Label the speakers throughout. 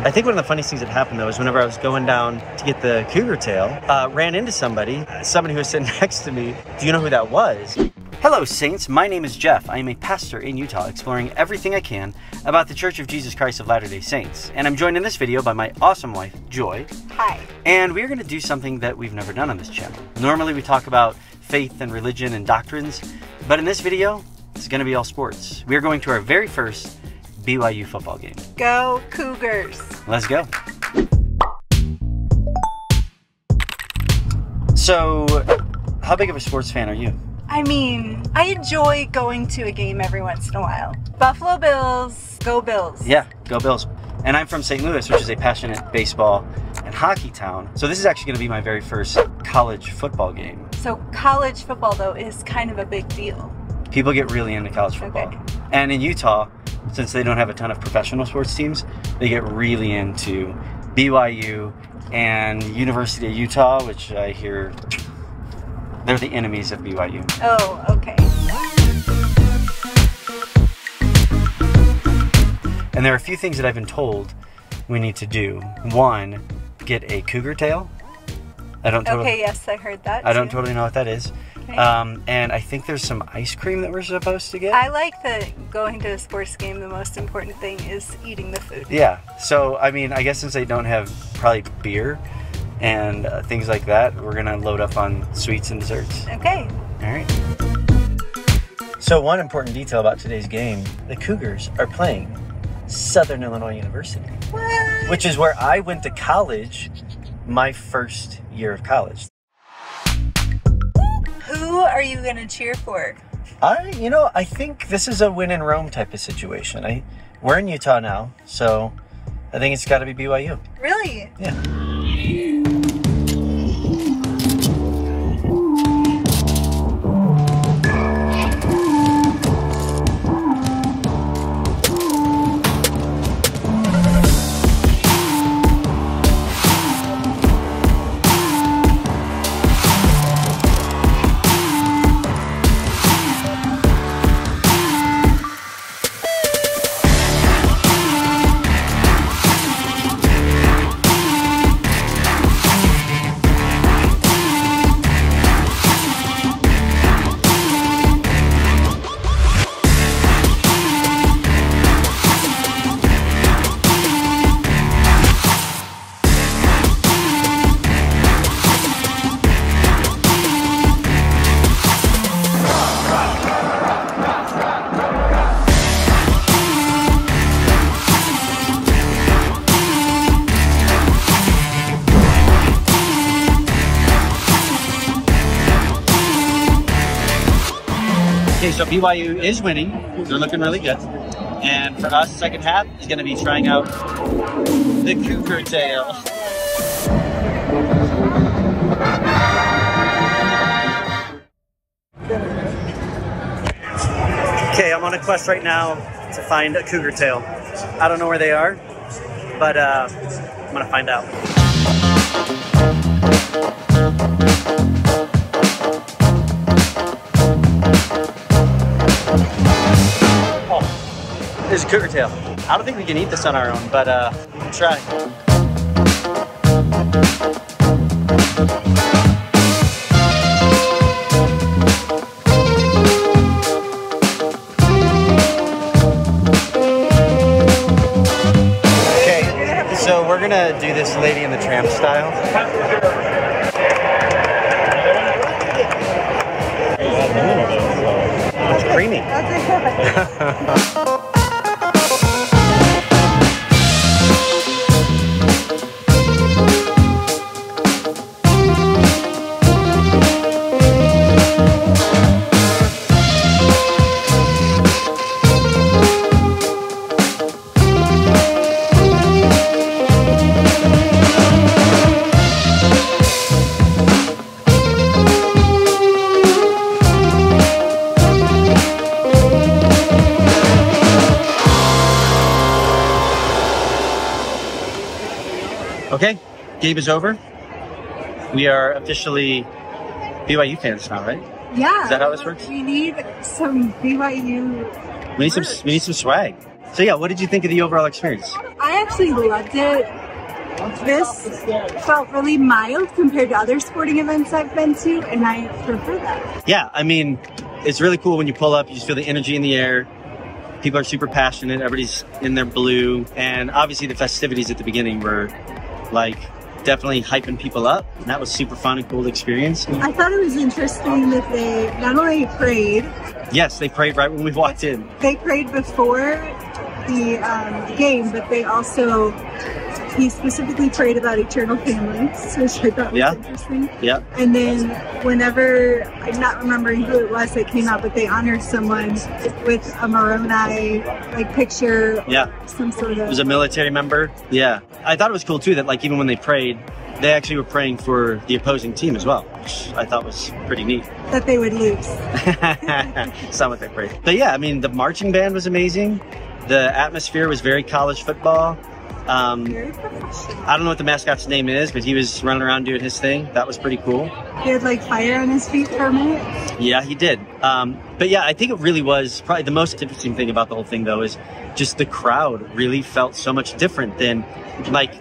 Speaker 1: I think one of the funniest things that happened, though, is whenever I was going down to get the cougar tail, ran into somebody who was sitting next to me. Do you know who that was? Hello, Saints. My name is Jeff. I am a pastor in Utah, exploring everything I can about the Church of Jesus Christ of Latter-day Saints. And I'm joined in this video by my awesome wife, Joy.
Speaker 2: Hi.
Speaker 1: And we're going to do something that we've never done on this channel. Normally, we talk about faith and religion and doctrines, but in this video, it's going to be all sports. We're going to our very first BYU football game.
Speaker 2: Go Cougars.
Speaker 1: Let's go. So, how big of a sports fan are you?
Speaker 2: I mean, I enjoy going to a game every once in a while. Buffalo Bills, go Bills.
Speaker 1: Yeah, go Bills. And I'm from St. Louis, which is a passionate baseball and hockey town. So this is actually going to be my very first college football game.
Speaker 2: So college football, though, is kind of a big deal.
Speaker 1: People get really into college football.
Speaker 2: Okay.
Speaker 1: And in Utah, since they don't have a ton of professional sports teams, they get really into BYU and University of Utah, which I hear they're the enemies of BYU.
Speaker 2: Oh, okay.
Speaker 1: And there are a few things that I've been told we need to do. One, get a cougar tail.
Speaker 2: Okay, yes, I heard that.
Speaker 1: I don't totally know what that is.
Speaker 2: Okay.
Speaker 1: And I think there's some ice cream that we're supposed to get.
Speaker 2: I like that going to a sports game, the most important thing is eating the food.
Speaker 1: Yeah. So, I mean, I guess since they don't have probably beer and things like that, we're going to load up on sweets and desserts.
Speaker 2: Okay.
Speaker 1: All right. So one important detail about today's game, the Cougars are playing Southern Illinois University.
Speaker 2: What?
Speaker 1: Which is where I went to college my first year of college.
Speaker 2: Who are you going to cheer for?
Speaker 1: I think this is a win in Rome type of situation. We're in Utah now, so I think it's got to be BYU.
Speaker 2: Really?
Speaker 1: Yeah. Okay, so BYU is winning. They're looking really good. And for us, second half is going to be trying out the cougar tail. Okay, I'm on a quest right now to find a cougar tail. I don't know where they are, but I'm going to find out. There's a cougar tail. I don't think we can eat this on our own, but we'll try. Okay, so we're gonna do this Lady in the Tramp style. It's creamy. Okay, game is over. We are officially BYU fans now, right?
Speaker 2: Yeah.
Speaker 1: Is that how this works?
Speaker 2: We need some BYU.
Speaker 1: We need some swag. So yeah, what did you think of the overall experience?
Speaker 2: I I actually loved it. This felt really mild compared to other sporting events I've been to, and I prefer that.
Speaker 1: Yeah, I mean, it's really cool when you pull up, you just feel the energy in the air. People are super passionate, everybody's in their blue, and obviously the festivities at the beginning were like definitely hyping people up, and that was super fun and cool to experience.
Speaker 2: I thought it was interesting that they not only prayed.
Speaker 1: Yes, they prayed right when we walked in.
Speaker 2: They prayed before the game, but they also, he specifically prayed about eternal families, which I thought was interesting.
Speaker 1: Yeah.
Speaker 2: And then whenever, I'm not remembering who it was that came out, but they honored someone with a Moroni like picture.
Speaker 1: Yeah.
Speaker 2: Some sort of.
Speaker 1: It was a military member. Yeah. I thought it was cool too that like even when they prayed, they actually were praying for the opposing team as well, which I thought was pretty neat.
Speaker 2: That they would lose.
Speaker 1: It's not what they prayed. But yeah, I mean, the marching band was amazing. The atmosphere was very college football.
Speaker 2: Very professional.
Speaker 1: I don't know what the mascot's name is, but he was running around doing his thing. That was pretty cool.
Speaker 2: He had like fire on his feet for a minute.
Speaker 1: Yeah, he did. But yeah, I think it really was probably the most interesting thing about the whole thing though is just the crowd really felt so much different than like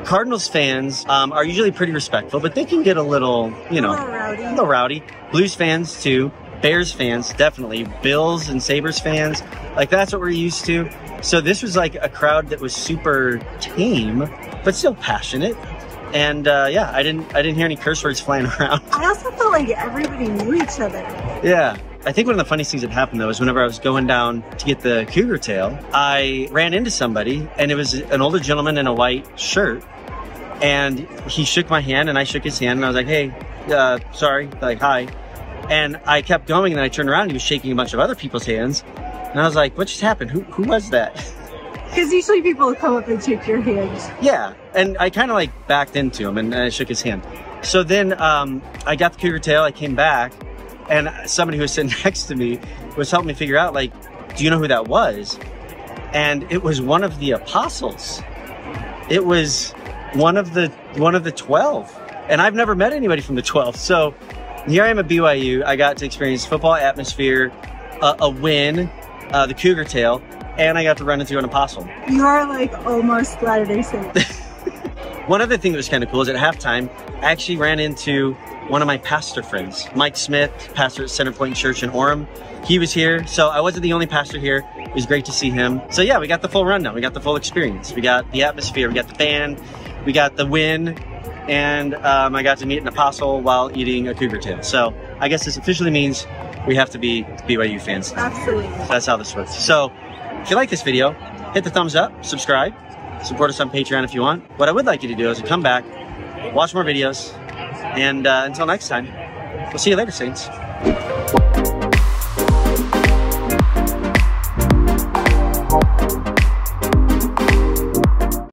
Speaker 1: Cardinals fans are usually pretty respectful, but they can get a little, you know, a little rowdy. Blues fans too. Bears fans, definitely. Bills and Sabres fans, like that's what we're used to. So this was like a crowd that was super tame, but still passionate. And yeah, I didn't hear any curse words flying around.
Speaker 2: I also felt like everybody knew each other.
Speaker 1: Yeah. I think one of the funniest things that happened though is whenever I was going down to get the cougar tail, I ran into somebody and it was an older gentleman in a white shirt. And he shook my hand and I shook his hand and I was like, hey, sorry, like, hi. And I kept going and then I turned around and he was shaking a bunch of other people's hands. And I was like, what just happened? Who was that?
Speaker 2: Because usually people will come up and shake your hand.
Speaker 1: Yeah. And I kind of like backed into him and I shook his hand. So then I got the cougar tail, I came back and somebody who was sitting next to me was helping me figure out like, do you know who that was? And it was one of the apostles. It was one of the 12. And I've never met anybody from the 12. So here I am at BYU. I got to experience football atmosphere, a win, the cougar tail, and I got to run into an apostle.
Speaker 2: You are like almost Latter-day Saints.
Speaker 1: One other thing that was kind of cool is at halftime, I actually ran into one of my pastor friends, Mike Smith, pastor at Centerpoint Church in Orem. He was here, so I wasn't the only pastor here. It was great to see him. So yeah, we got the full rundown. We got the full experience. We got the atmosphere, we got the band, we got the win, and I got to meet an apostle while eating a cougar tail. So I guess this officially means we have to be BYU fans.
Speaker 2: Absolutely.
Speaker 1: That's how this works. So if you like this video, hit the thumbs up, subscribe, support us on Patreon if you want. What I would like you to do is to come back, watch more videos, and until next time, we'll see you later, Saints.